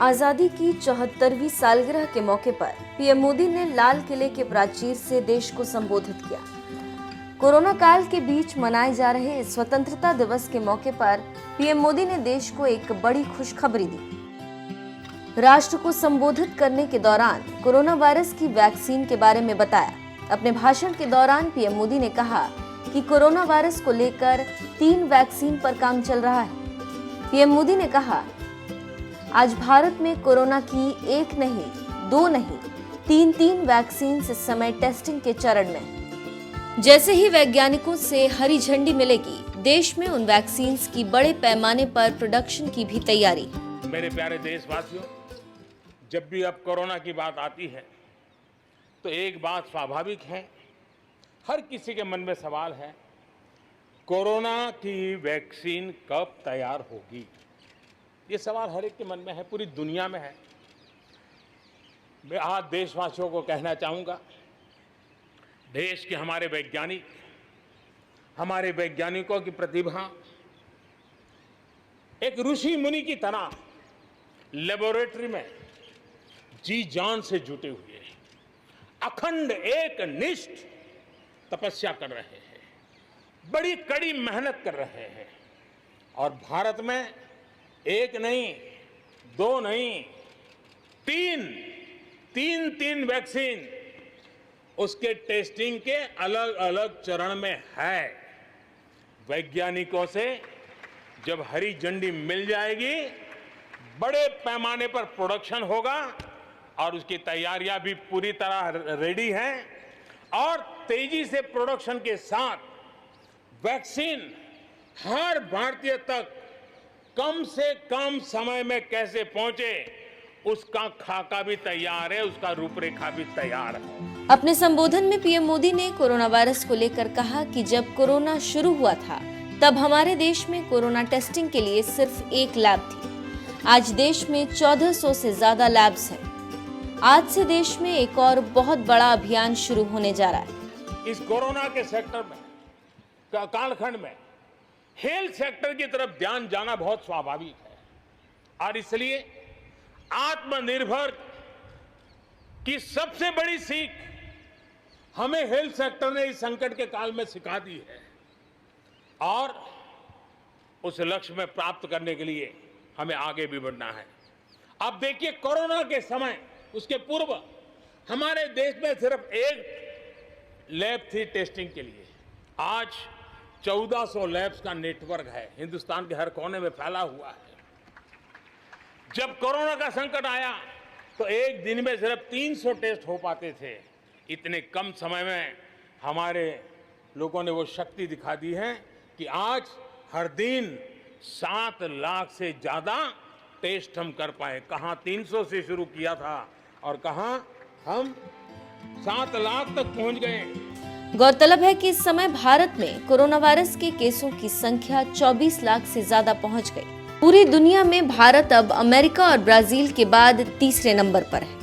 आजादी की 74वीं सालगिरह के मौके पर पीएम मोदी ने लाल किले के प्राचीर से देश को संबोधित किया। कोरोना काल के बीच मनाए जा रहे स्वतंत्रता दिवस के मौके पर पीएम मोदी ने देश को एक बड़ी खुशखबरी दी। राष्ट्र को संबोधित करने के दौरान कोरोना वायरस की वैक्सीन के बारे में बताया। अपने भाषण के दौरान पीएम मोदी ने कहा कि कोरोना वायरस को लेकर 3 वैक्सीन पर काम चल रहा है। पीएम मोदी ने कहा, आज भारत में कोरोना की 1 नहीं, 2 नहीं, 3 वैक्सीन इस समय टेस्टिंग के चरण में। जैसे ही वैज्ञानिकों से हरी झंडी मिलेगी, देश में उन वैक्सीन की बड़े पैमाने पर प्रोडक्शन की भी तैयारी। मेरे प्यारे देशवासियों, जब भी अब कोरोना की बात आती है तो एक बात स्वाभाविक है, हर किसी के मन में सवाल है, कोरोना की वैक्सीन कब तैयार होगी? ये सवाल हर एक के मन में है, पूरी दुनिया में है। मैं आज देशवासियों को कहना चाहूँगा, देश के हमारे वैज्ञानिकों की प्रतिभा एक ऋषि मुनि की तरह लेबोरेटरी में जी जान से जुटे हुए हैं, अखंड एक निष्ठ तपस्या कर रहे हैं, बड़ी कड़ी मेहनत कर रहे हैं और भारत में 1 नहीं, 2 नहीं, 3 वैक्सीन उसके टेस्टिंग के अलग अलग चरण में है। वैज्ञानिकों से जब हरी झंडी मिल जाएगी, बड़े पैमाने पर प्रोडक्शन होगा और उसकी तैयारियां भी पूरी तरह रेडी हैं और तेजी से प्रोडक्शन के साथ वैक्सीन हर भारतीय तक कम से कम समय में कैसे पहुंचे, उसका खाका भी तैयार है, उसका रूपरेखा भी तैयार है। अपने संबोधन में पीएम मोदी ने कोरोना वायरस को लेकर कहा कि जब कोरोना शुरू हुआ था, तब हमारे देश में कोरोना टेस्टिंग के लिए सिर्फ 1 लैब थी। आज देश में 1400 से ज्यादा लैब्स हैं। आज से देश में एक और बहुत बड़ा अभियान शुरू होने जा रहा है। इस कोरोना के सेक्टर में, कालखंड में हेल्थ सेक्टर की तरफ ध्यान जाना बहुत स्वाभाविक है और इसलिए आत्मनिर्भर की सबसे बड़ी सीख हमें हेल्थ सेक्टर ने इस संकट के काल में सिखा दी है और उस लक्ष्य में प्राप्त करने के लिए हमें आगे भी बढ़ना है। अब देखिए, कोरोना के समय, उसके पूर्व हमारे देश में सिर्फ 1 लैब थी टेस्टिंग के लिए। आज 1400 लैब्स का नेटवर्क है, हिंदुस्तान के हर कोने में फैला हुआ है। जब कोरोना का संकट आया तो एक दिन में सिर्फ 300 टेस्ट हो पाते थे। इतने कम समय में हमारे लोगों ने वो शक्ति दिखा दी है कि आज हर दिन 7 लाख से ज्यादा टेस्ट हम कर पाए। कहाँ 300 से शुरू किया था और कहाँ हम 7 लाख तक पहुंच गए। गौरतलब है कि इस समय भारत में कोरोना वायरस के केसों की संख्या 24 लाख से ज्यादा पहुंच गई। पूरी दुनिया में भारत अब अमेरिका और ब्राजील के बाद तीसरे नंबर पर है।